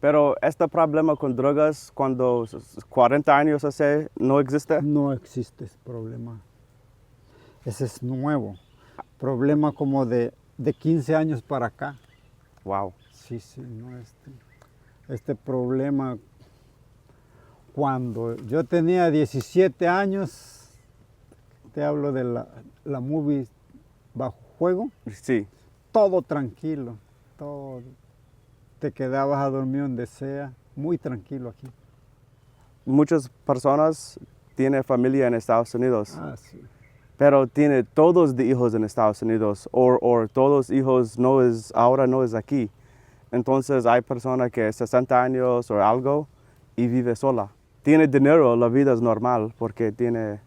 Pero este problema con drogas cuando 40 años hace no existe. No existe ese problema. Ese es nuevo. Problema como de 15 años para acá. Wow. Sí, no, este problema, cuando yo tenía 17 años, te hablo de la movie Bajo Juego, Sí. todo tranquilo, todo, te quedabas a dormir donde sea, muy tranquilo aquí. Muchas personas tienen familia en Estados Unidos, Sí. pero tiene todos de hijos en Estados Unidos o todos hijos ahora no es aquí. Entonces hay personas que 60 años o algo y vive sola. Tiene dinero, la vida es normal porque tiene...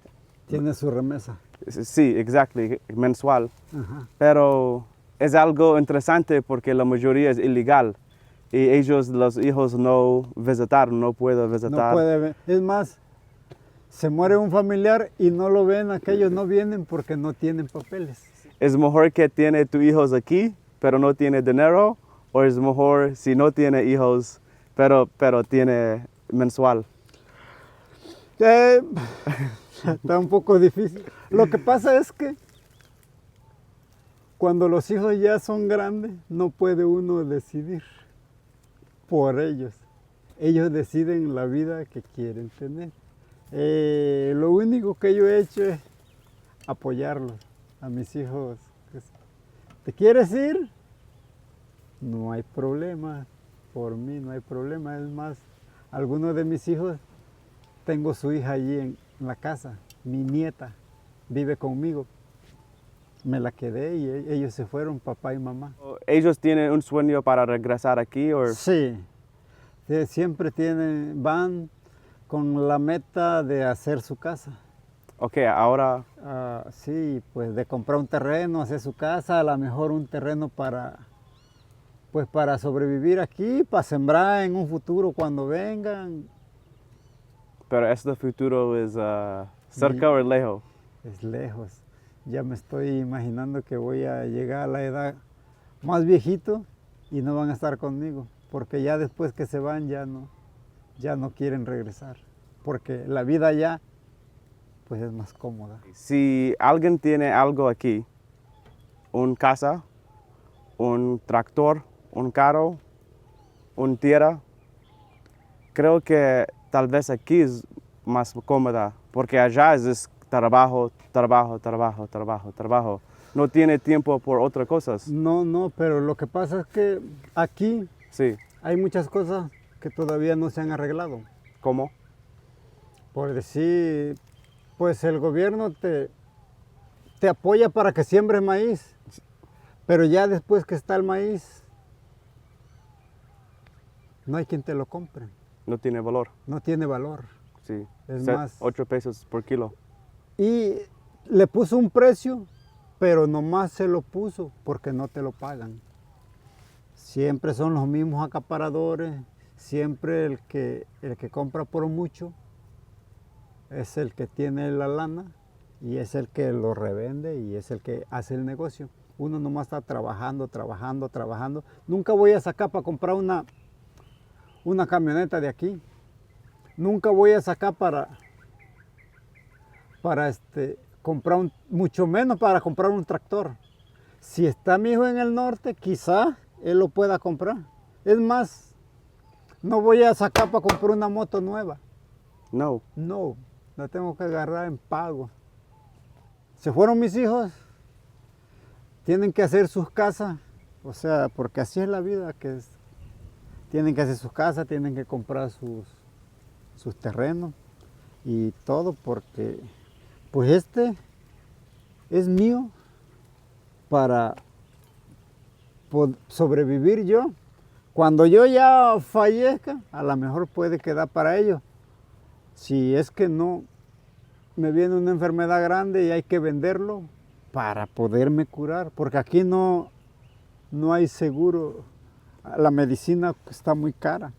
Tiene su remesa. Sí, exactly, mensual. Ajá. Pero es algo interesante porque la mayoría es ilegal y ellos, los hijos, no pueden visitar. No puede ver. Es más, se muere un familiar y no lo ven, aquellos no vienen porque no tienen papeles. Es mejor que tiene tus hijos aquí, pero no tiene dinero, o es mejor si no tiene hijos, pero tiene mensual. Está un poco difícil. Lo que pasa es que cuando los hijos ya son grandes, no puede uno decidir por ellos. Ellos deciden la vida que quieren tener. Lo único que yo he hecho es apoyarlos a mis hijos. ¿Te quieres ir? No hay problema. Por mí no hay problema. Es más, algunos de mis hijos, tengo su hija allí en la casa, mi nieta, vive conmigo. Me la quedé y ellos se fueron, papá y mamá. ¿Ellos tienen un sueño para regresar aquí? Sí, siempre van con la meta de hacer su casa. Ok, ahora, Sí, pues de comprar un terreno, hacer su casa, a lo mejor un terreno pues para sobrevivir aquí, para sembrar en un futuro cuando vengan. pero este futuro es cerca o lejos. Es lejos. Ya me estoy imaginando que voy a llegar a la edad más viejito y no van a estar conmigo, porque ya después que se van ya no quieren regresar, porque la vida allá pues es más cómoda. Si alguien tiene algo aquí, un casa, un tractor, un carro, un tierra, creo que tal vez aquí es más cómoda, porque allá es trabajo, trabajo, trabajo, trabajo, trabajo. No tiene tiempo por otras cosas. No, pero lo que pasa es que aquí Sí, hay muchas cosas que todavía no se han arreglado. ¿cómo? Por decir, pues el gobierno te apoya para que siembres maíz, pero ya después que está el maíz, no hay quien te lo compre, No tiene valor. no tiene valor. Sí. Es más, 8 pesos por kilo. y le puso un precio, pero nomás se lo puso porque no te lo pagan. Siempre son los mismos acaparadores, siempre el que compra por mucho es el que tiene la lana y es el que lo revende y es el que hace el negocio. Uno nomás está trabajando, trabajando, trabajando. Nunca voy a sacar para comprar una camioneta de aquí. Nunca voy a sacar para comprar mucho menos para comprar un tractor. Si está mi hijo en el norte, quizá él lo pueda comprar. Es más, no voy a sacar para comprar una moto nueva. No. No, la tengo que agarrar en pago. Se fueron mis hijos, tienen que hacer sus casas, o sea, porque así es la vida, tienen que hacer sus casas, tienen que comprar sus terrenos y todo, porque pues este es mío para sobrevivir yo. Cuando yo ya fallezca, a lo mejor puede quedar para ellos. Si es que no me viene una enfermedad grande y hay que venderlo para poderme curar, porque aquí no hay seguro. La medicina está muy cara.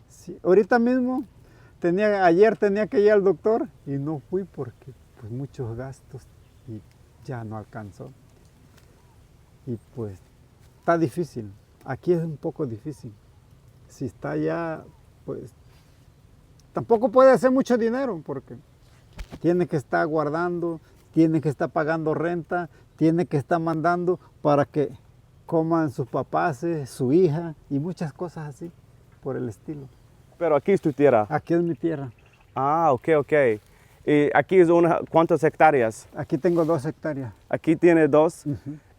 Sí, ahorita mismo, ayer tenía que ir al doctor y no fui porque pues muchos gastos y ya no alcanzó. Y pues está difícil, aquí es un poco difícil. Si está allá, pues tampoco puede hacer mucho dinero porque tiene que estar guardando, tiene que estar pagando renta, tiene que estar mandando para que coman sus papás, su hija y muchas cosas así por el estilo. Pero aquí es tu tierra. Aquí es mi tierra. Ah, ok. Y aquí es ¿cuántas hectáreas? Aquí tengo 2 hectáreas. Aquí tiene 2.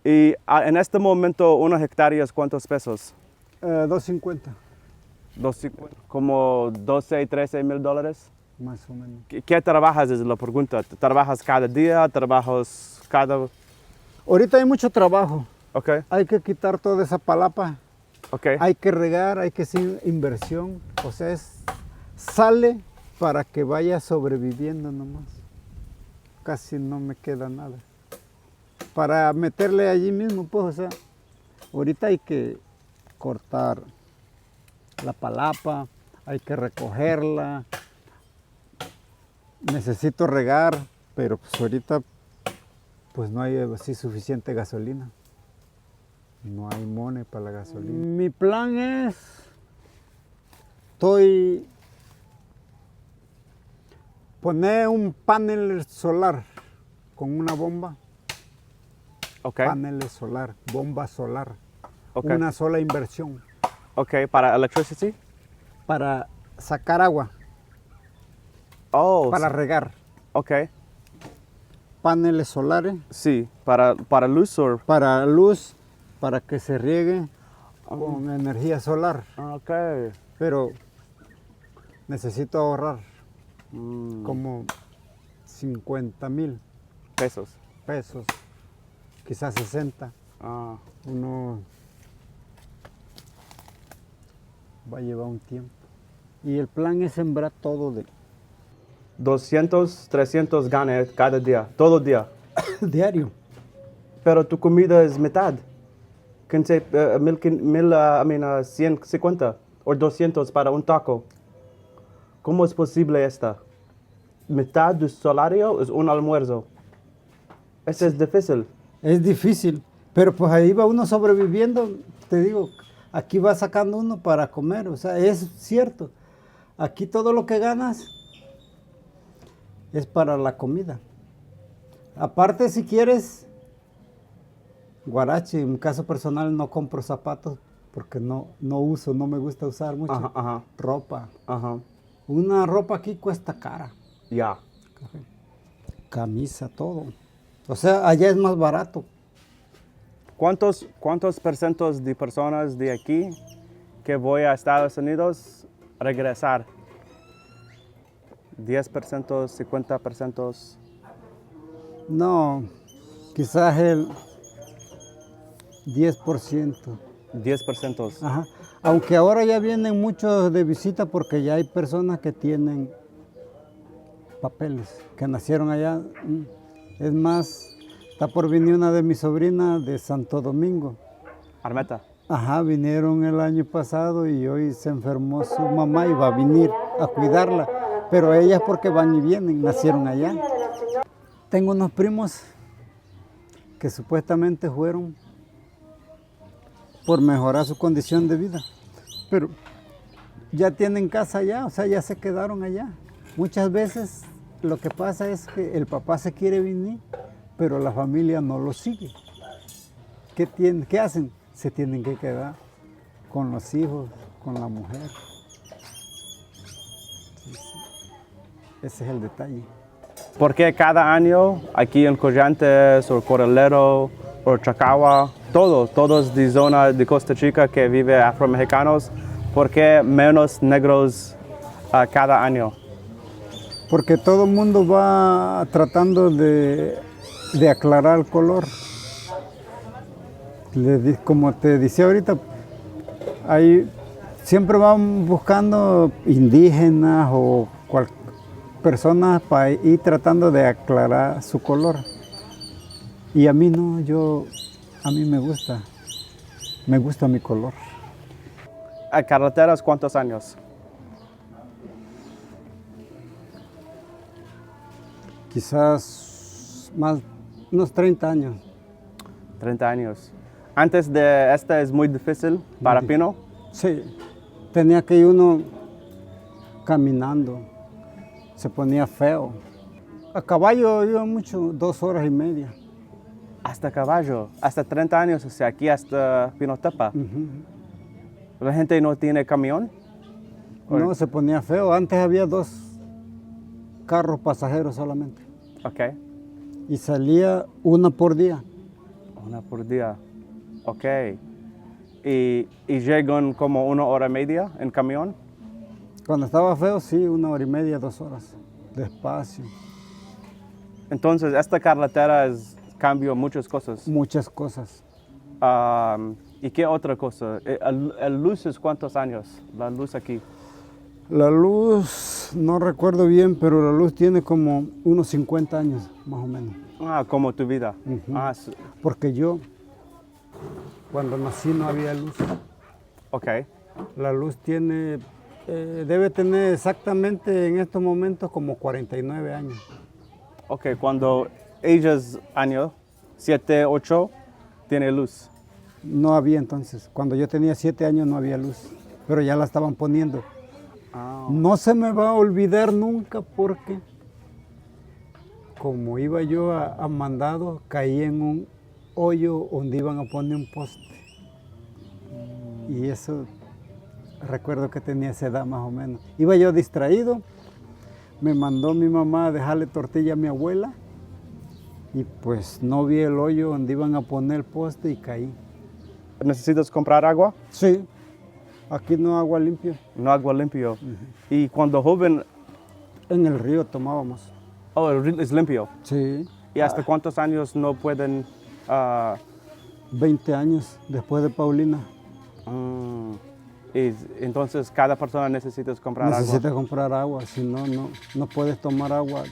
Y en este momento, unas hectáreas, ¿cuántos pesos? 2.50 Como 12, 13 mil dólares. más o menos. ¿Qué trabajas? Es la pregunta. ¿Trabajas cada día? ¿Trabajas cada...? Ahorita hay mucho trabajo. Ok, Hay que quitar toda esa palapa. ok. Hay que regar, hay que hacer inversión. O sea, sale para que vaya sobreviviendo nomás. Casi no me queda nada. Para meterle allí mismo, pues, o sea, ahorita hay que cortar la palapa, hay que recogerla. Necesito regar, pero pues ahorita pues no hay así suficiente gasolina. No hay money para la gasolina. Mi plan es, poner un panel solar con una bomba. Ok, Paneles solar, bomba solar. ok. Una sola inversión Ok, ¿para electricity? para sacar agua, Oh, para regar. ok. Paneles solares Sí, para luz o... para luz, para que se riegue con energía solar. Ok. Pero necesito ahorrar Mm, como 50,000 pesos. pesos, quizás 60. Ah, Uno va a llevar un tiempo. Y el plan es sembrar todo 200, 300 ganas cada día, todo día. Diario. Pero tu comida es mitad. 150 o 200 para un taco. ¿Cómo es posible esta? Mitad de salario es un almuerzo. Eso es difícil. Es difícil, pero pues ahí va uno sobreviviendo, te digo, aquí va sacando uno para comer, o sea, es cierto. Aquí todo lo que ganas es para la comida. Aparte, si quieres, guarache, en mi caso personal no compro zapatos porque no uso, no me gusta usar mucho. Ajá, ajá. Ropa. Ajá. Una ropa aquí cuesta cara. Ya. Camisa, todo. O sea, allá es más barato. ¿Cuántos porcentos de personas de aquí que voy a Estados Unidos regresar? 10%, 50%. No, quizás el 10%. 10%. Ajá. Aunque ahora ya vienen muchos de visita porque ya hay personas que tienen papeles, que nacieron allá. Es más, está por venir una de mis sobrinas de Santo Domingo. Armeta. Ajá, vinieron el año pasado y hoy se enfermó su mamá y va a venir a cuidarla. Pero ellas porque van y vienen, nacieron allá. Tengo unos primos que supuestamente fueron por mejorar su condición de vida, pero ya tienen casa allá, o sea, ya se quedaron allá. Muchas veces lo que pasa es que el papá se quiere venir, pero la familia no lo sigue. ¿Qué hacen? Se tienen que quedar con los hijos, con la mujer. Sí. Ese es el detalle. Porque cada año aquí en Collantes o Corralero o Chacagua, todos de zona de Costa Chica que vive afromexicanos, ¿por qué menos negros cada año? Porque todo el mundo va tratando de aclarar el color. Como te decía ahorita, siempre van buscando indígenas o personas para ir tratando de aclarar su color. Y a mí no, a mí me gusta mi color. ¿A carreteras cuántos años? Quizás más, unos 30 años. 30 años. Antes de esta es muy difícil para Pino. Sí, tenía que ir uno caminando, se ponía feo. A caballo iba mucho, 2 horas y media. Hasta caballo, hasta 30 años, o sea, aquí hasta Pinotepa. ¿La gente no tiene camión? No, se ponía feo. Antes había 2 carros pasajeros solamente. Ok. Y salía una por día. Una por día. Ok. ¿Y llegan como 1 hora y media en camión? Cuando estaba feo, sí, 1 hora y media, 2 horas. Despacio. Entonces, esta carretera cambió muchas cosas. Muchas cosas. ¿Y qué otra cosa? ¿El luz es cuántos años? La luz aquí. La luz, no recuerdo bien, pero la luz tiene como unos 50 años, más o menos. Como tu vida. Porque yo, cuando nací no había luz. Ok. La luz debe tener exactamente en estos momentos como 49 años. Ok, cuando ella es año, 7, 8, tiene luz. No había entonces. Cuando yo tenía 7 años no había luz, pero ya la estaban poniendo. No se me va a olvidar nunca porque como iba yo a mandado, caí en un hoyo donde iban a poner un poste. Y eso, recuerdo que tenía esa edad más o menos. Iba yo distraído, me mandó mi mamá a dejarle tortilla a mi abuela y pues no vi el hoyo donde iban a poner el poste y caí. ¿Necesitas comprar agua? Sí, aquí no agua limpia. No agua limpio. ¿Y cuando joven? En el río tomábamos. Oh, el río es limpio. Sí. ¿Y hasta cuántos años no pueden? 20 años después de Paulina. Entonces cada persona necesita comprar Necesita agua. comprar agua, si no, no puedes tomar agua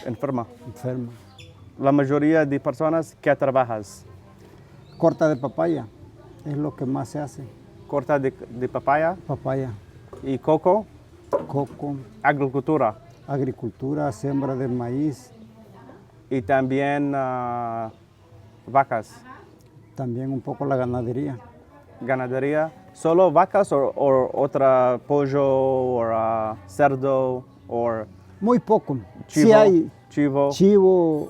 Enferma. enferma. La mayoría de personas que trabajas. Corta de papaya, es lo que más se hace. Corta de papaya Papaya, y coco. coco, Agricultura. agricultura, siembra de maíz, Y también vacas. también un poco la ganadería. Ganadería. ¿Solo vacas o otra pollo o cerdo o Muy poco. chivo? Sí hay Chivo. chivo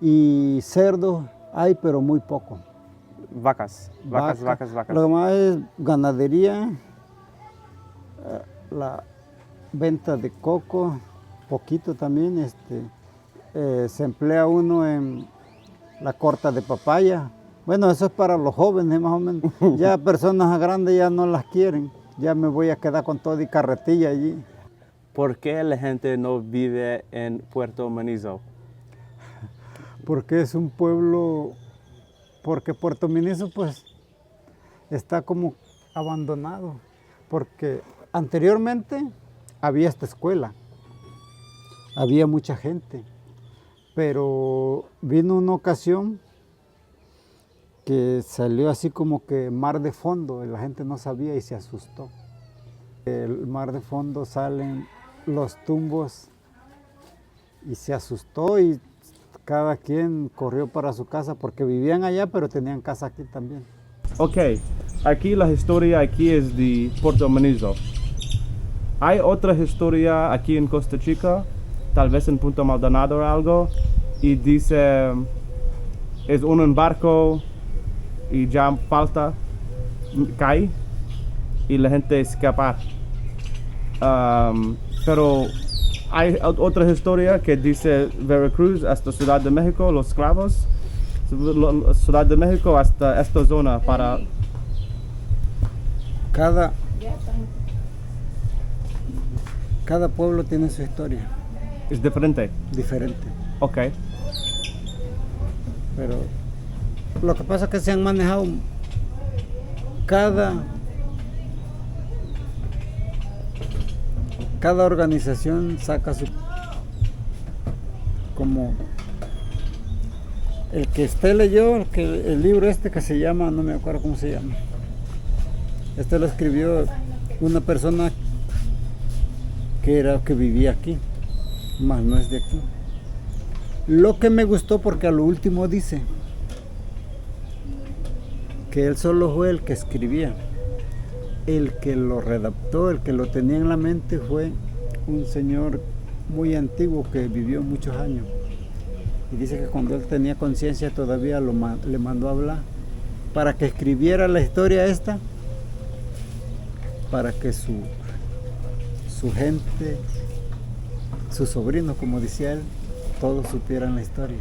y cerdo, hay, pero muy poco. Vacas. Vacas. Lo demás es ganadería, la venta de coco, poquito también. Se emplea uno en la corta de papaya. Bueno, eso es para los jóvenes más o menos. Ya personas grandes ya no las quieren. Ya me voy a quedar con todo y carretilla allí. ¿Por qué la gente no vive en Puerto Miniso? Porque es un pueblo, porque Puerto Miniso pues está como abandonado. Porque anteriormente había esta escuela, había mucha gente, pero vino una ocasión que salió así como que mar de fondo, y la gente no sabía y se asustó. El mar de fondo salen los tumbos y se asustó y cada quien corrió para su casa porque vivían allá pero tenían casa aquí también. Ok, aquí la historia aquí es de Puerto Miniso. Hay otra historia aquí en Costa Chica, tal vez en Punta Maldonado o algo, y dice, es un barco y ya falta, cae y la gente escapar. Pero hay otra historia que dice Veracruz hasta Ciudad de México, los esclavos, Ciudad de México hasta esta zona para... Cada pueblo tiene su historia, Es diferente. diferente. Ok. Pero lo que pasa es que se han manejado cada organización saca su, como el que usted leyó, el libro que se llama, no me acuerdo cómo se llama. Lo escribió una persona que vivía aquí, más no es de aquí. Lo que me gustó porque a lo último dice que él solo fue el que escribía. El que lo redactó, el que lo tenía en la mente fue un señor muy antiguo que vivió muchos años. Y dice que cuando él tenía conciencia todavía le mandó a hablar para que escribiera la historia esta, para que su gente, sus sobrinos, como decía él, todos supieran la historia.